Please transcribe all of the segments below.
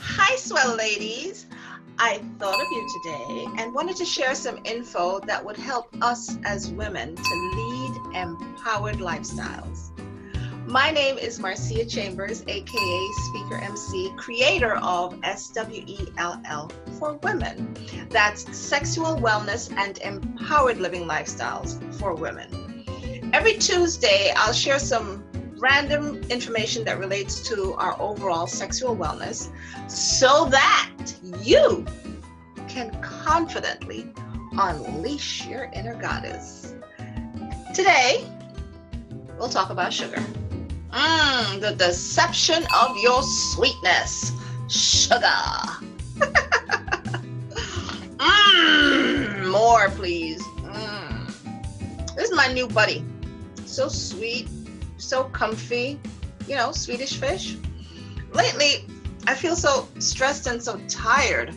Hi, Swell ladies. I thought of you today and wanted to share some info that would help us as women to lead empowered lifestyles. My name is Marcia Chambers, aka Speaker MC, creator of SWELL for Women. That's Sexual Wellness and Empowered Living Lifestyles for Women. Every Tuesday, I'll share some random information that relates to our overall sexual wellness so that you can confidently unleash your inner goddess. Today, we'll talk about sugar. The deception of your sweetness. Sugar. More, please. This is my new buddy. So sweet. So comfy, Swedish fish. Lately, I feel so stressed and so tired,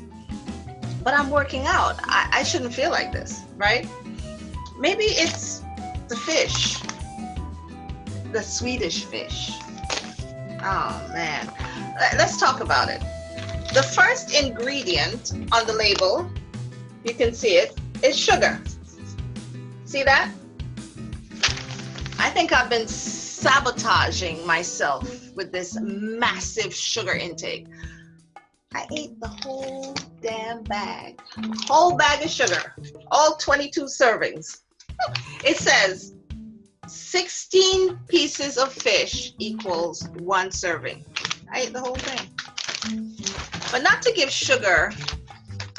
but I'm working out. I shouldn't feel like this, right? Maybe it's the fish, the Swedish fish. Oh man, let's talk about it. The first ingredient on the label, you can see it, is sugar. See that? I think I've been sabotaging myself with this massive sugar intake. I ate the whole damn bag. Whole bag of sugar. All 22 servings. It says 16 pieces of fish equals 1 serving. I ate the whole thing. But not to give sugar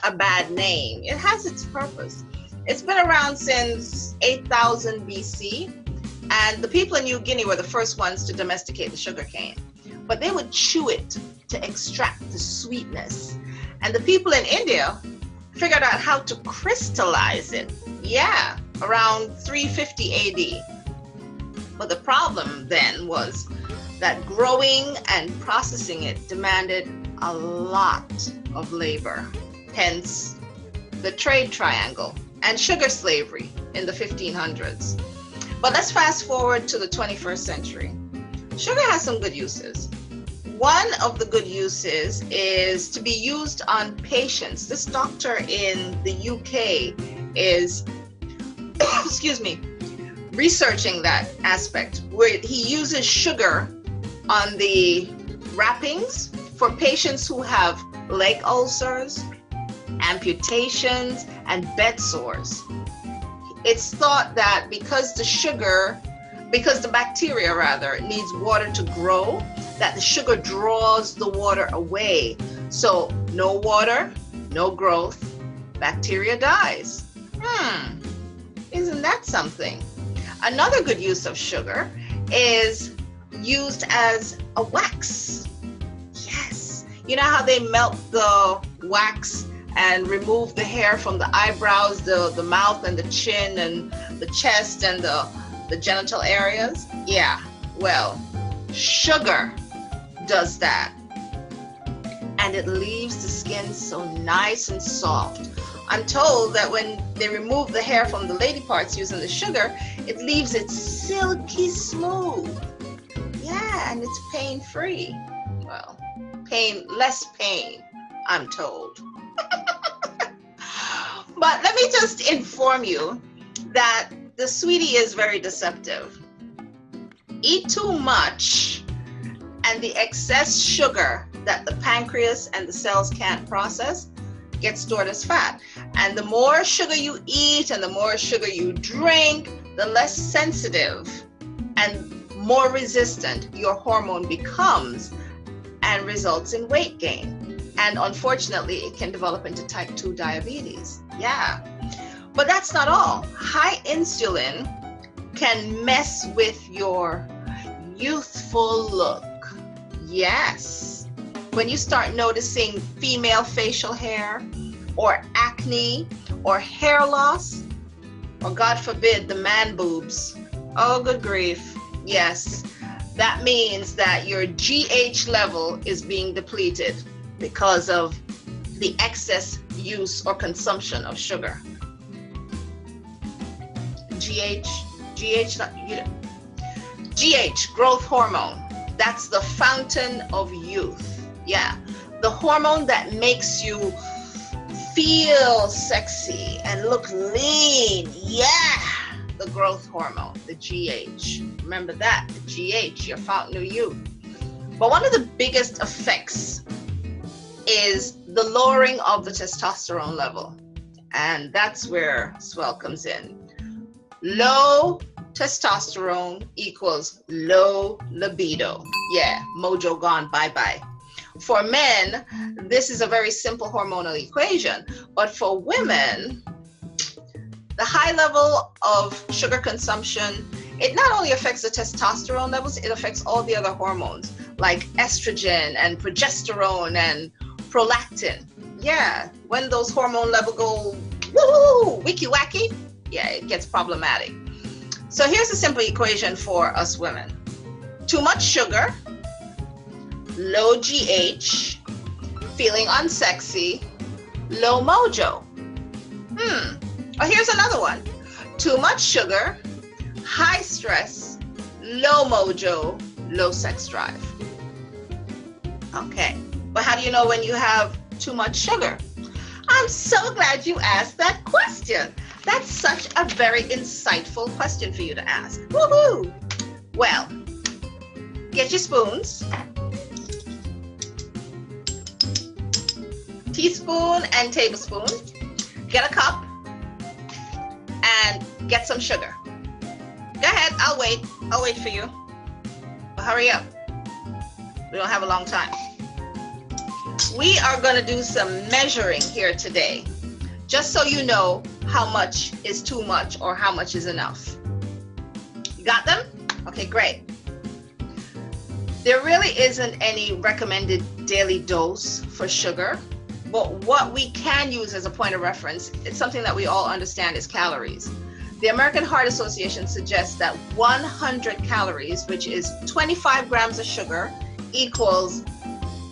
a bad name. It has its purpose. It's been around since 8000 BC. And the people in New Guinea were the first ones to domesticate the sugar cane. But they would chew it to extract the sweetness. And the people in India figured out how to crystallize it. Yeah, around 350 AD. But the problem then was that growing and processing it demanded a lot of labor. Hence, the trade triangle and sugar slavery in the 1500s. But let's fast forward to the 21st century. Sugar has some good uses. One of the good uses is to be used on patients. This doctor in the UK is, researching that aspect where he uses sugar on the wrappings for patients who have leg ulcers, amputations, and bed sores. It's thought that because the bacteria needs water to grow, that the sugar draws the water away. So no water, no growth, bacteria dies. Isn't that something? Another good use of sugar is used as a wax. Yes. You know how they melt the wax and remove the hair from the eyebrows, the mouth and the chin and the chest and the genital areas? Yeah, well, sugar does that. And it leaves the skin so nice and soft. I'm told that when they remove the hair from the lady parts using the sugar, it leaves it silky smooth. Yeah, and it's pain-free. Well, less pain, I'm told. But let me just inform you that the sweetie is very deceptive. Eat too much and the excess sugar that the pancreas and the cells can't process gets stored as fat. And the more sugar you eat and the more sugar you drink, the less sensitive and more resistant your hormone becomes and results in weight gain. And unfortunately, it can develop into type 2 diabetes. Yeah. But that's not all. High insulin can mess with your youthful look. Yes. When you start noticing female facial hair or acne or hair loss, or God forbid, the man boobs. Oh, good grief. Yes. That means that your GH level is being depleted because of the excess use or consumption of sugar. GH, growth hormone. That's the fountain of youth. Yeah. the hormone that makes you feel sexy and look lean. Yeah, the growth hormone, the GH. Remember that, the GH, your fountain of youth. But one of the biggest effects is the lowering of the testosterone level. And that's where Swell comes in. Low testosterone equals low libido. Yeah, mojo gone, bye-bye. For men, this is a very simple hormonal equation. But for women, the high level of sugar consumption, it not only affects the testosterone levels, it affects all the other hormones like estrogen and progesterone and prolactin. Yeah, when those hormone levels go woo, wicky wacky, yeah, it gets problematic. So here's a simple equation for us women. Too much sugar, low GH, feeling unsexy, low mojo. Oh, here's another one. Too much sugar, high stress, low mojo, low sex drive. Okay, but how do you know when you have too much sugar? I'm so glad you asked that question. That's such a very insightful question for you to ask. Woohoo! Well, get your spoons. Teaspoon and tablespoon. Get a cup and get some sugar. Go ahead, I'll wait for you. But hurry up. We don't have a long time. We are going to do some measuring here today, just so you know how much is too much or how much is enough. You got them? Okay, great. There really isn't any recommended daily dose for sugar, but what we can use as a point of reference, it's something that we all understand, is calories. The American Heart Association suggests that 100 calories, which is 25 grams of sugar, equals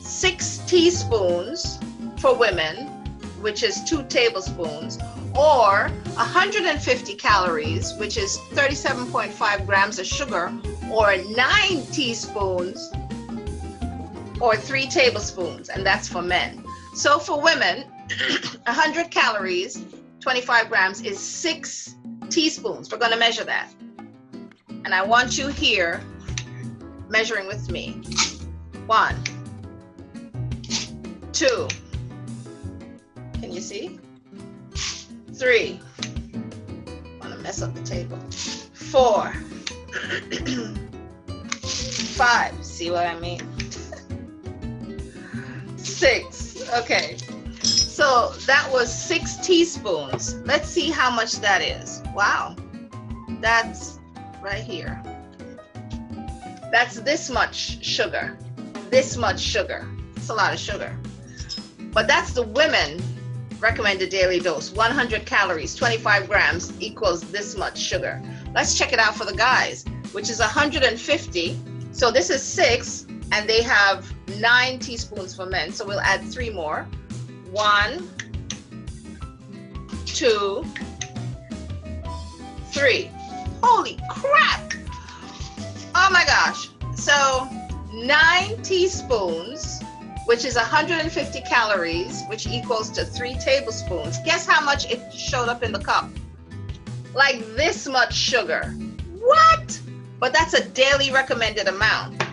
6 teaspoons for women, which is 2 tablespoons, or 150 calories, which is 37.5 grams of sugar, or 9 teaspoons, or 3 tablespoons, and that's for men. So for women, 100 calories, 25 grams is 6 teaspoons. We're going to measure that. And I want you here measuring with me. 1, 2. Can you see? 3. I want to mess up the table. 4. 5. See what I mean? 6. Okay. So that was 6 teaspoons. Let's see how much that is. Wow. That's right here. That's this much sugar. This much sugar. It's a lot of sugar. But that's the women recommended daily dose. 100 calories, 25 grams equals this much sugar. Let's check it out for the guys, which is 150. So this is 6, and they have 9 teaspoons for men. So we'll add 3 more. 1, 2, 3. Holy crap! Oh my gosh. So 9 teaspoons, which is 150 calories, which equals to 3 tablespoons. Guess how much it showed up in the cup? Like this much sugar. What? But that's a daily recommended amount.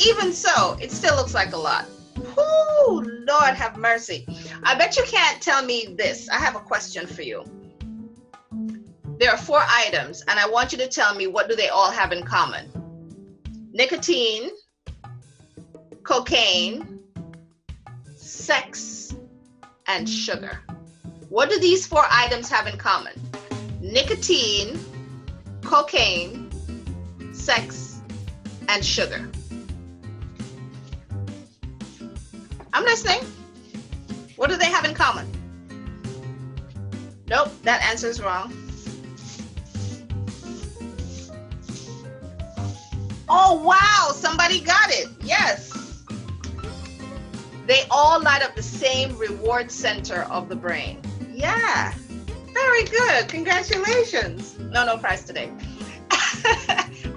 Even so, it still looks like a lot. Whoo, Lord have mercy. I bet you can't tell me this. I have a question for you. There are 4 items, and I want you to tell me, what do they all have in common? Nicotine, cocaine, sex, and sugar. What do these 4 items have in common? Nicotine, cocaine, sex, and sugar. I'm listening. What do they have in common? Nope, that answer is wrong. Oh, wow, somebody got it. Yes. They all light up the same reward center of the brain. Yeah, very good. Congratulations. No prize today.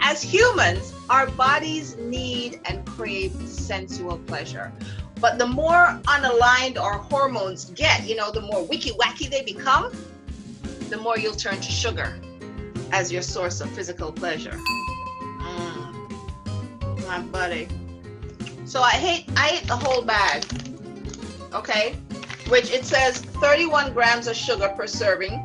As humans, our bodies need and crave sensual pleasure. But the more unaligned our hormones get, you know, the more wicky-wacky they become, the more you'll turn to sugar as your source of physical pleasure. My buddy. So I ate the whole bag, okay? Which it says 31 grams of sugar per serving,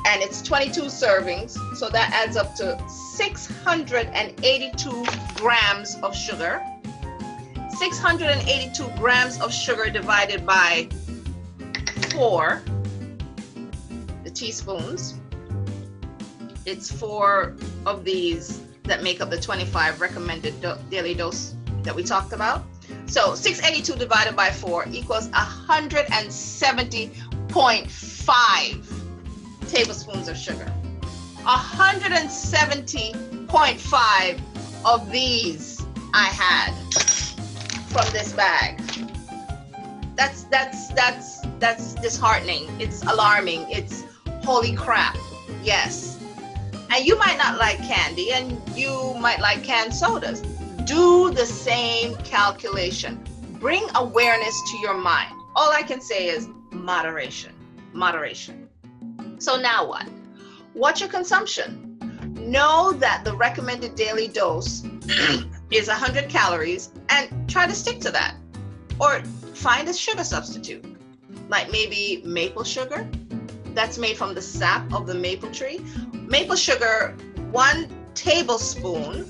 and it's 22 servings, so that adds up to 682 grams of sugar. 682 grams of sugar divided by 4, the teaspoons. It's 4 of these that make up the 25 recommended daily dose that we talked about. So 682 divided by 4 equals 170.5 tablespoons of sugar. 170.5 of these I had from this bag. That's disheartening. It's alarming. It's holy crap. Yes. And you might not like candy, and you might like canned sodas. Do the same calculation. Bring awareness to your mind. All I can say is moderation. Moderation. So now what? Watch your consumption. Know that the recommended daily dose is 100 calories and try to stick to that. Or find a sugar substitute, like maybe maple sugar that's made from the sap of the maple tree. Maple sugar, 1 tablespoon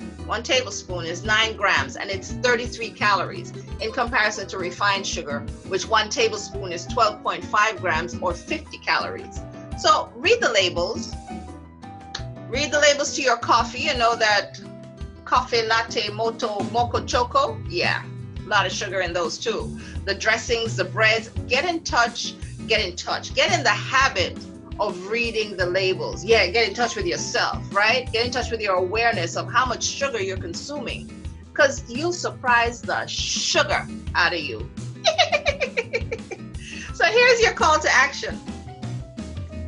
is 9 grams, and it's 33 calories in comparison to refined sugar, which 1 tablespoon is 12.5 grams or 50 calories. So read the labels. Read the labels to your coffee and know that coffee latte, mocha choco, yeah, a lot of sugar in those too. The dressings, the breads, get in touch, get in the habit of reading the labels. Yeah, get in touch with yourself, right? Get in touch with your awareness of how much sugar you're consuming, because you'll surprise the sugar out of you. So here's your call to action.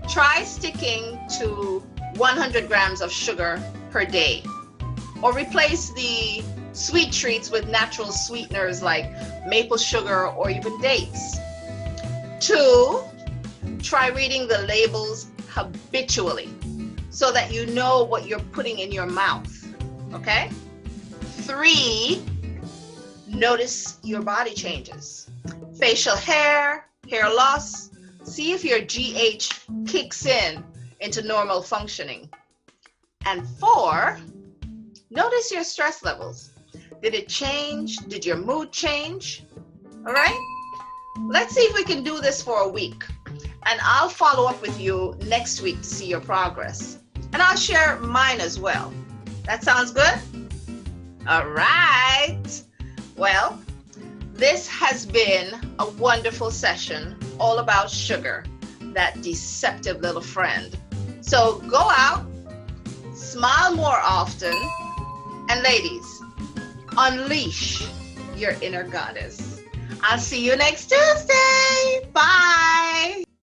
Try sticking to 100 grams of sugar per day, or replace the sweet treats with natural sweeteners like maple sugar or even dates. 2, try reading the labels habitually so that you know what you're putting in your mouth, okay? 3, notice your body changes. Facial hair, hair loss. See if your GH kicks into normal functioning. And 4, notice your stress levels. Did it change? Did your mood change? All right? Let's see if we can do this for a week. And I'll follow up with you next week to see your progress. And I'll share mine as well. That sounds good? All right. Well, this has been a wonderful session all about sugar, that deceptive little friend. So go out, smile more often, and ladies, unleash your inner goddess. I'll see you next Tuesday. Bye.